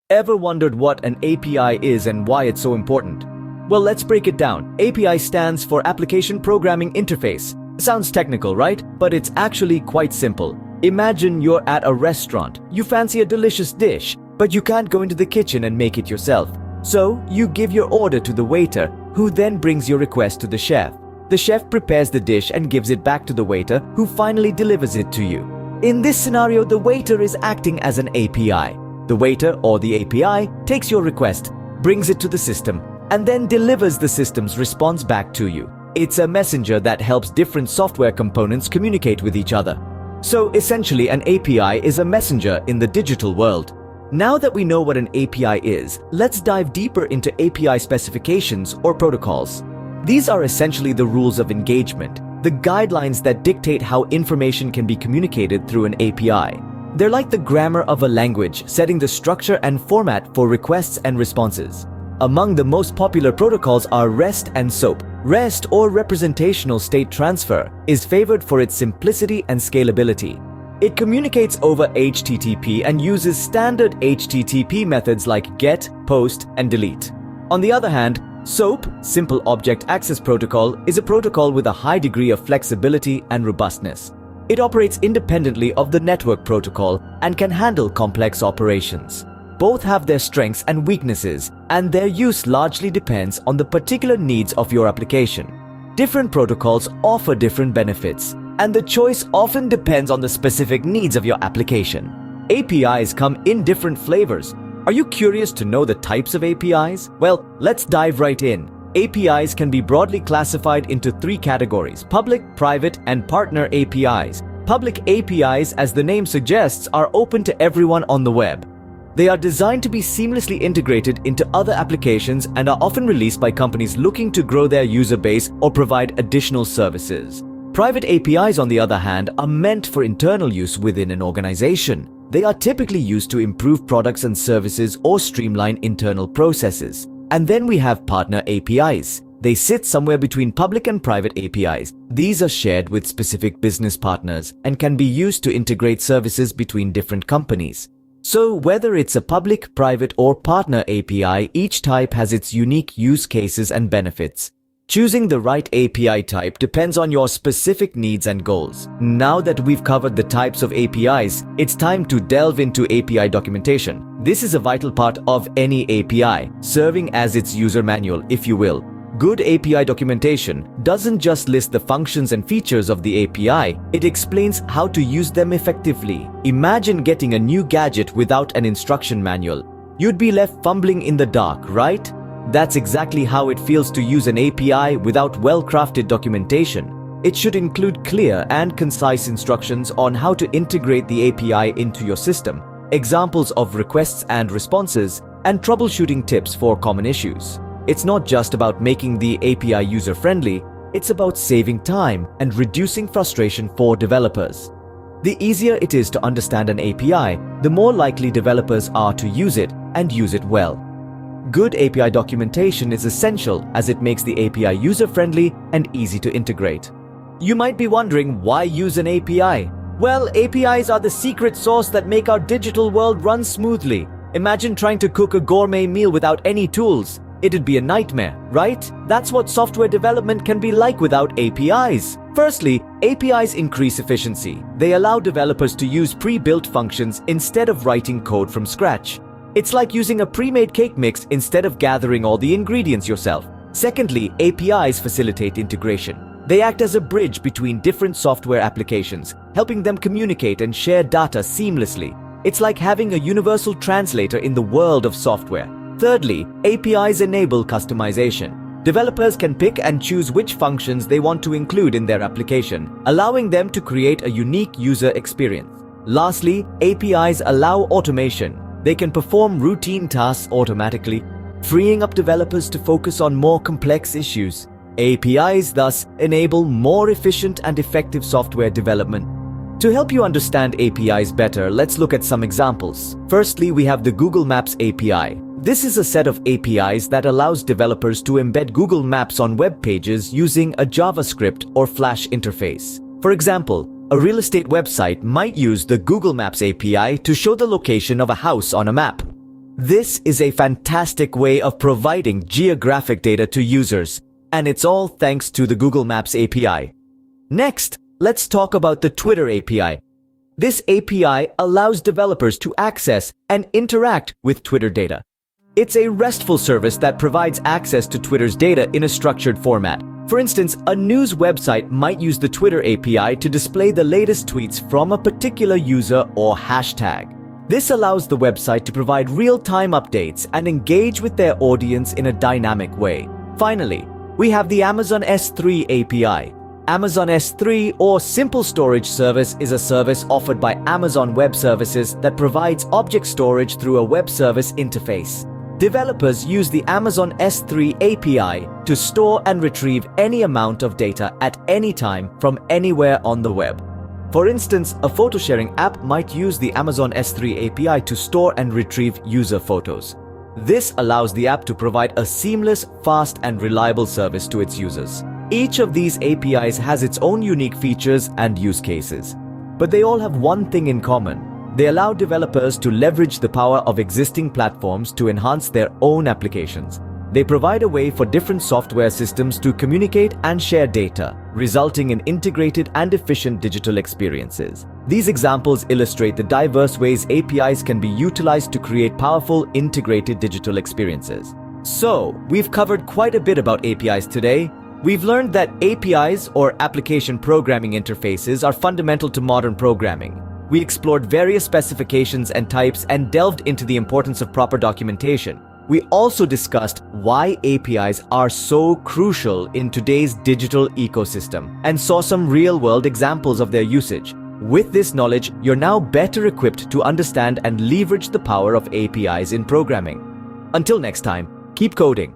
Ever wondered what an API is and why it's so important? Well, let's break it down. API stands for Application Programming Interface. Sounds technical, right? But it's actually quite simple. Imagine you're at a restaurant. You fancy a delicious dish, but you can't go into the kitchen and make it yourself. So, you give your order to the waiter, who then brings your request to the chef. The chef prepares the dish and gives it back to the waiter, who finally delivers it to you. In this scenario, the waiter is acting as an API. The waiter or the API takes your request, brings it to the system, and then delivers the system's response back to you. It's a messenger that helps different software components communicate with each other. So essentially, an API is a messenger in the digital world. Now that we know what an API is, let's dive deeper into API specifications or protocols. These are essentially the rules of engagement, the guidelines that dictate how information can be communicated through an API. They're like the grammar of a language, setting the structure and format for requests and responses. Among the most popular protocols are REST and SOAP. REST, or Representational State Transfer, is favored for its simplicity and scalability. It communicates over HTTP and uses standard HTTP methods like GET, POST, and DELETE. On the other hand, SOAP, Simple Object Access Protocol, is a protocol with a high degree of flexibility and robustness. It operates independently of the network protocol and can handle complex operations. Both have their strengths and weaknesses, and their use largely depends on the particular needs of your application. Different protocols offer different benefits, and the choice often depends on the specific needs of your application. APIs come in different flavors. Are you curious to know the types of APIs? Well, let's dive right in. APIs can be broadly classified into three categories: public, private, and partner APIs. Public APIs, as the name suggests, are open to everyone on the web. They are designed to be seamlessly integrated into other applications and are often released by companies looking to grow their user base or provide additional services. Private APIs, on the other hand, are meant for internal use within an organization. They are typically used to improve products and services or streamline internal processes. And then we have partner APIs. They sit somewhere between public and private APIs. These are shared with specific business partners and can be used to integrate services between different companies. So whether it's a public, private, or partner API, each type has its unique use cases and benefits. Choosing the right API type depends on your specific needs and goals. Now that we've covered the types of APIs, it's time to delve into API documentation. This is a vital part of any API, serving as its user manual, if you will. Good API documentation doesn't just list the functions and features of the API, it explains how to use them effectively. Imagine getting a new gadget without an instruction manual. You'd be left fumbling in the dark, right? That's exactly how it feels to use an API without well-crafted documentation. It should include clear and concise instructions on how to integrate the API into your system, examples of requests and responses, and troubleshooting tips for common issues. It's not just about making the API user-friendly, it's about saving time and reducing frustration for developers. The easier it is to understand an API, the more likely developers are to use it and use it well. Good API documentation is essential as it makes the API user-friendly and easy to integrate. You might be wondering, why use an API? Well, APIs are the secret sauce that make our digital world run smoothly. Imagine trying to cook a gourmet meal without any tools. It'd be a nightmare, right? That's what software development can be like without APIs. Firstly, APIs increase efficiency. They allow developers to use pre-built functions instead of writing code from scratch. It's like using a pre-made cake mix instead of gathering all the ingredients yourself. Secondly, APIs facilitate integration. They act as a bridge between different software applications, helping them communicate and share data seamlessly. It's like having a universal translator in the world of software. Thirdly, APIs enable customization. Developers can pick and choose which functions they want to include in their application, allowing them to create a unique user experience. Lastly, APIs allow automation. They can perform routine tasks automatically, freeing up developers to focus on more complex issues. APIs thus enable more efficient and effective software development. To help you understand APIs better, let's look at some examples. Firstly, we have the Google Maps API. This is a set of APIs that allows developers to embed Google Maps on web pages using a JavaScript or Flash interface. For example, a real estate website might use the Google Maps API to show the location of a house on a map. This is a fantastic way of providing geographic data to users, and it's all thanks to the Google Maps API. Next, let's talk about the Twitter API. This API allows developers to access and interact with Twitter data. It's a RESTful service that provides access to Twitter's data in a structured format. For instance, a news website might use the Twitter API to display the latest tweets from a particular user or hashtag. This allows the website to provide real-time updates and engage with their audience in a dynamic way. Finally, we have the Amazon S3 API. Amazon S3 or Simple Storage Service is a service offered by Amazon Web Services that provides object storage through a web service interface. Developers use the Amazon S3 API to store and retrieve any amount of data at any time from anywhere on the web. For instance, a photo sharing app might use the Amazon S3 API to store and retrieve user photos. This allows the app to provide a seamless, fast, and reliable service to its users. Each of these APIs has its own unique features and use cases, but they all have one thing in common. They allow developers to leverage the power of existing platforms to enhance their own applications. They provide a way for different software systems to communicate and share data, resulting in integrated and efficient digital experiences. These examples illustrate the diverse ways APIs can be utilized to create powerful, integrated digital experiences. So, we've covered quite a bit about APIs today. We've learned that APIs, or application programming interfaces, are fundamental to modern programming. We explored various specifications and types and delved into the importance of proper documentation. We also discussed why APIs are so crucial in today's digital ecosystem and saw some real-world examples of their usage. With this knowledge, you're now better equipped to understand and leverage the power of APIs in programming. Until next time, keep coding.